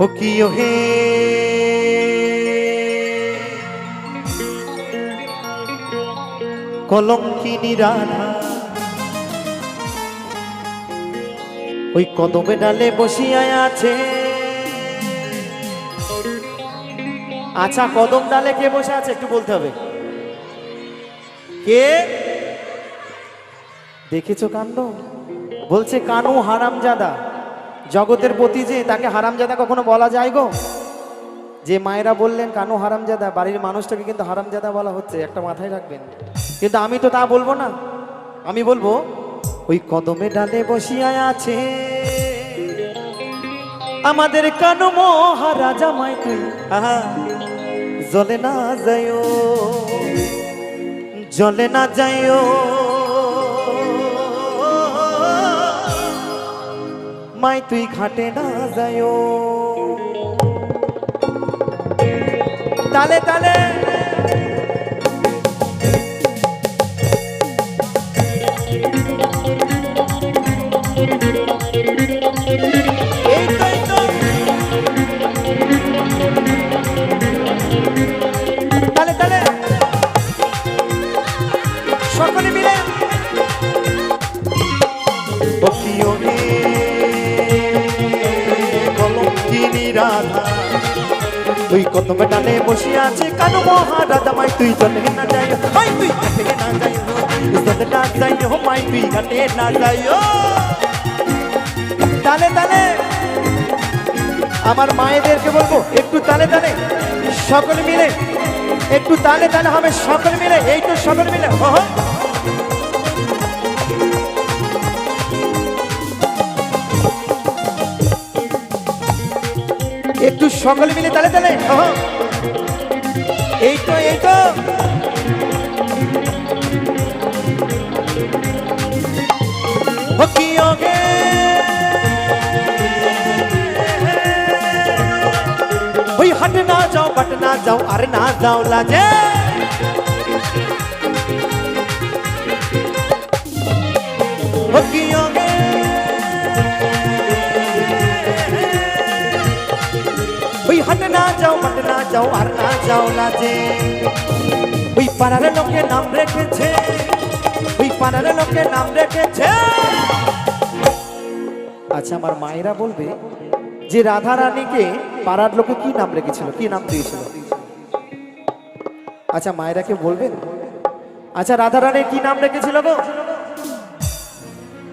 ও কি হে কলঙ্কিনী রাধা, ওই কদমে ডালে বসিয়া আছে। আচ্ছা, কদম ডালে কে বসে আছে একটু বলতে হবে। কে দেখেছো কাণ্ড? বলছে কানু হারামজাদা। জগতের প্রতি যে তাকে হারামজাদা কখনো বলা যায় গো? যে মায়েরা বললেন কানু হারামজাদা, বাড়ির মানুষটাকে কিন্তু হারামজাদা বলা হচ্ছে, একটা মাথায় রাখবেন। কিন্তু আমি তো তা বলবো না, আমি বলবো ওই কদমে ডালে বসিয়া আছে আমাদের কানু মহারাজা মাই তুই। আহা, জলে না যাইও, জলে না যাইও মাই তুই ঘাটে না যাইও। তালে তালে তালে তালে সকলে মিলে কলঙ্কিনী রাধা, তুই কদমে ডালে বসিয়া আছে কানু মহারাজা মাই তুই জলে না যাইও, মাই তুই ঘাটে না যাইও, জলে না যাইও মাই তুই ঘাটে না যাইও। তালে তালে আমার মায়েদেরকে বলবো একটু তালে তালে সকলে মিলে, একটু তালে তালে হবে সকলে মিলে, এই তো সকলে মিলে একটু সকলে মিলে তালে তালে এই তো এই তো। ওই হাটে না যাও বাট না যাও আর না যাও লাজে, ওই হাটে না যাও বাট না যাও আর না যাও লাজে। ওই পাড়ার লোকে নাম রেখেছে, ওই পাড়ার লোকে নাম রেখেছে। আচ্ছা, আমার মায়েরা বলবে যে রাধা রানীকে পাড়ার লোকে কি নাম রেখেছিল, কি নাম দিয়েছিল? আচ্ছা, মায়েরাকে বলবেন। আচ্ছা, রাধা রানীর কি নাম রেখেছিল গো?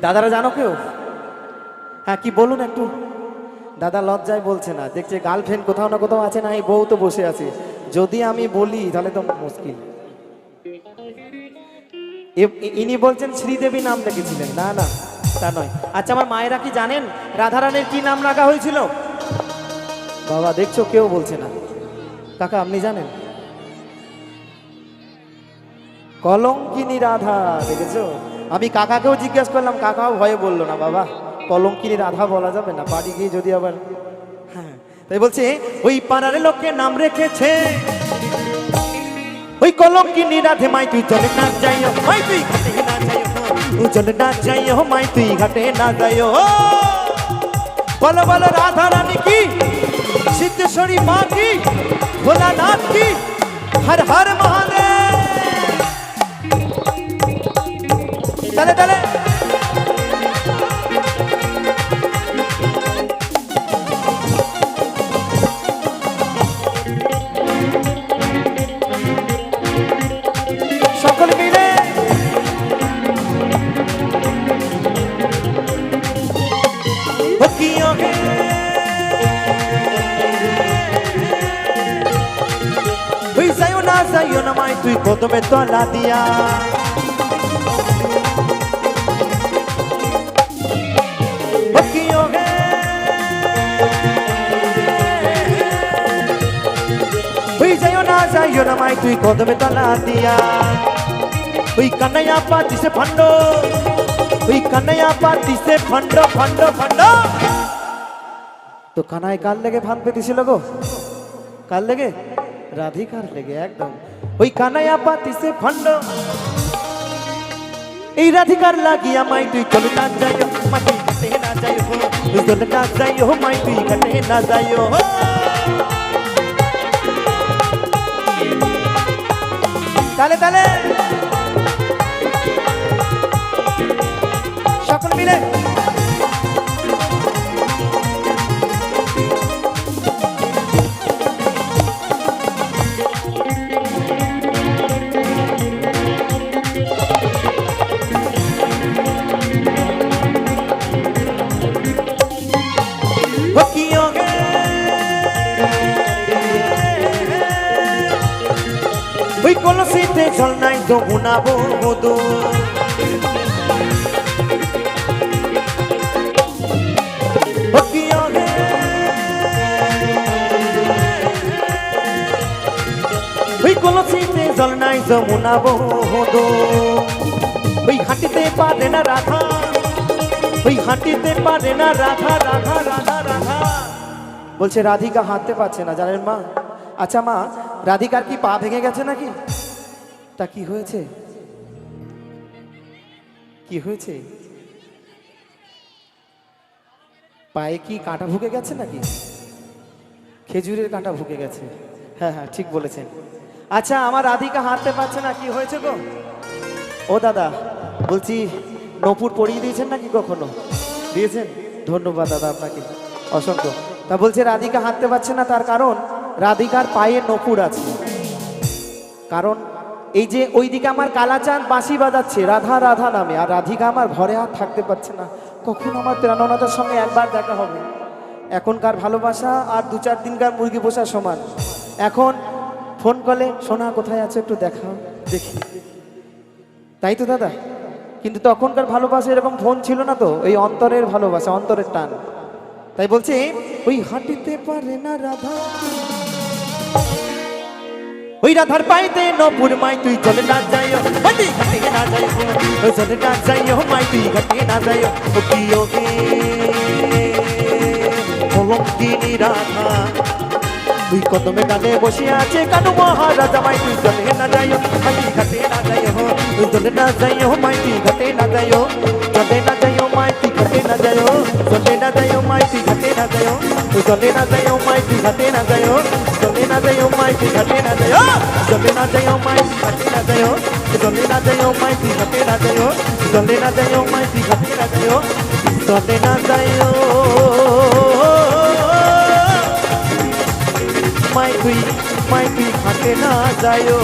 দাদারা জানো কেউ? হ্যাঁ, কি বলুন একটু। দাদা লজ্জায় বলছে না, দেখছে গার্লফ্রেন্ড কোথাও না কোথাও আছে, না এই বউ তো বসে আছে। যদি আমি বলি তাহলে তো মুশকিল। ইনি বলছেন শ্রীদেবী নাম রেখেছিলেন। না না, তা নয়। আচ্ছা, আমার মায়েরা কি জানেন রাধারানীর কি নাম রাখা হয়েছিল? বাবা দেখছো কেউ বলছে না। কাকা আপনি জানেন? কলঙ্কিনী রাধা। দেখেছো, আমি কাকাকেও জিজ্ঞেস করলাম, কাকাও ভয়ে বললো না। বাবা কলঙ্কিনী রাধা বলা যাবে না, বাড়ি গিয়ে যদি আবার। হ্যাঁ, তাই বলছে ওই পাড়ার লোকে নাম রেখেছে ওই কলঙ্কিনী রাধে মাই তুই চলে না যাইও, মাই তুই ঘাটে না যাইও, চলে না যাইও মাই তুই ঘাটে না যাইও। বলো বলো রাধা রানী কি, সিদ্ধেশ্বরী মা কি, ভোলানাথ কি, হর হর মহাদেব। তালে তালে সকল মিলে যাইও না যাইও না মাই তুই কদমে তলা দিয়া। যাইও না যাইও না মাই তুই কদমে তলা দিয়া। ওই কানাইয়া পাতিছে ফান্ড, ওই কানাইয়া পাতিছে ফান্ড ফান্ড ফান্ড। তো কানাই কার লেগে ফান পেতেছিল গো? কার লেগে? রাধিকার লেগে একদম। ওই কানাইয়া পাতিছে ফান্ড, এই রাধিকার লাগিয়া মাই তুই চলে না যাইও, মাটি ঘাটে না যাইও, চলে না যাইও মাই তুই ঘাটে না যাইও তালে তালে সকল মিলে ওই কলসিতে জল নাই তো উনাবো মধু ওই কলসিতে জল নাই তো উনাবো মধু ওই হাঁটিতে পারে না রাধা ওই হাঁটিতে পারে না রাধা রাধা রাধা রাধা বলছে রাধিকা হাঁটতে পারছে না জানেন মা আচ্ছা মা রাধিকার কি পা ভেঙে গেছে নাকি তা কি হয়েছে কি হয়েছে পায়ে কি কাঁটা ঢুকে গেছে নাকি খেজুরের কাঁটা ঢুকে গেছে হ্যাঁ হ্যাঁ ঠিক বলেছেন আচ্ছা আমার রাধিকা হাঁটতে পারছে না কি হয়েছে গো ও দাদা বলছি নপুর পরিয়ে দিয়েছেন নাকি কখনো দিয়েছেন ধন্যবাদ দাদা আপনাকে অসংখ্য তা বলছে রাধিকা হাঁটতে পারছে না তার কারণ রাধিকার পায়ে নপুর আছে কারণ এই যে ওইদিকে আমার কালাচাঁদ বাঁশি বাজাচ্ছে রাধা রাধা নামে আর রাধিকা আমার ঘরে আর থাকতে পারছে না কখন আমার প্রাণনাথের সঙ্গে একবার দেখা হবে এখনকার ভালোবাসা আর 2-4 দিনকার মুরগি পোষা সমান এখন ফোন কলে সোনা কোথায় আছে একটু দেখাও দেখি তাই তো দাদা কিন্তু তখনকার ভালোবাসা এরকম ফোন ছিল না তো এই অন্তরের ভালোবাসা অন্তরের টান তাই বলছে ওই হাঁটিতে পারে না রাধা ওই রাধার পাইতে নপুর মাই তুই চলে না যাইও মাটি ঘাটে না যাইও চলে না যাইও মাই তুই ঘাটে না যাইও ও কি ওকে অলঙ্কিনী রাধা তুই কদমে ডালে বসে আছে কানু মহারাজা মাই তুই চলে না যাইও মাটি ঘাটে না যাইও চলে না যাইও মাই তুই ঘাটে না যাইও চলে না যাইও মাই তুই ঘাটে না যাইও চলে না যাইও মাই তুই ঘাটে না যাইও চলে না যাইও মাই তুই ঘাটে না যাইও চলে না যাইও মাই তুই ঘাটে না যাইও চলে না যাইও মাই তুই ঘাটে না যাইও চলে না যাইও মাই তুই ঘাটে না যাইও চলে না যাইও মাই তুই ঘাটে না যাইও চলে না যাইও মাই তুই ঘাটে না যাইও